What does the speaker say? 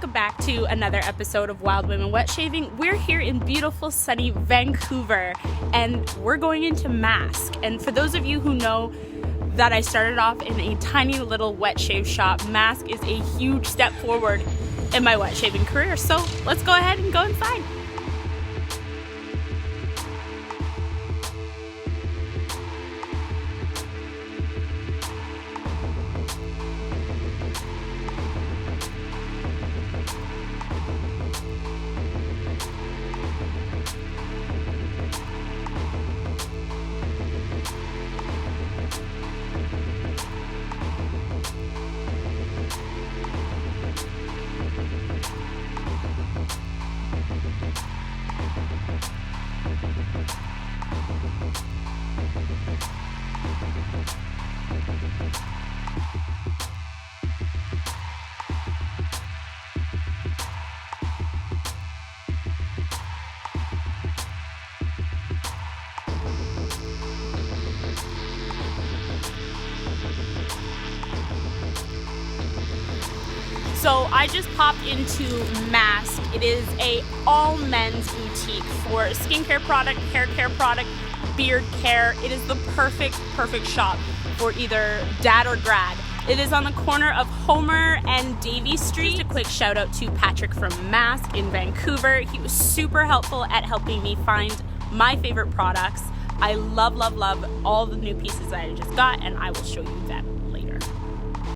welcome back to another episode of Wild Women Wet Shaving. We're here in beautiful sunny Vancouver and we're going into Masc. And for those of you who know that I started off in a tiny little wet shave shop, Masc is a huge step forward in my wet shaving career. So let's go ahead and go inside. So I just popped into Masc. It is a all men's boutique for skincare product, hair care product, beard care. It is the perfect shop for either dad or grad. It is on the corner of Homer and Davie Street. Just a quick shout out to Patrick from Masc in Vancouver. He was super helpful at helping me find my favorite products. I love all the new pieces that I just got, and I will show you them.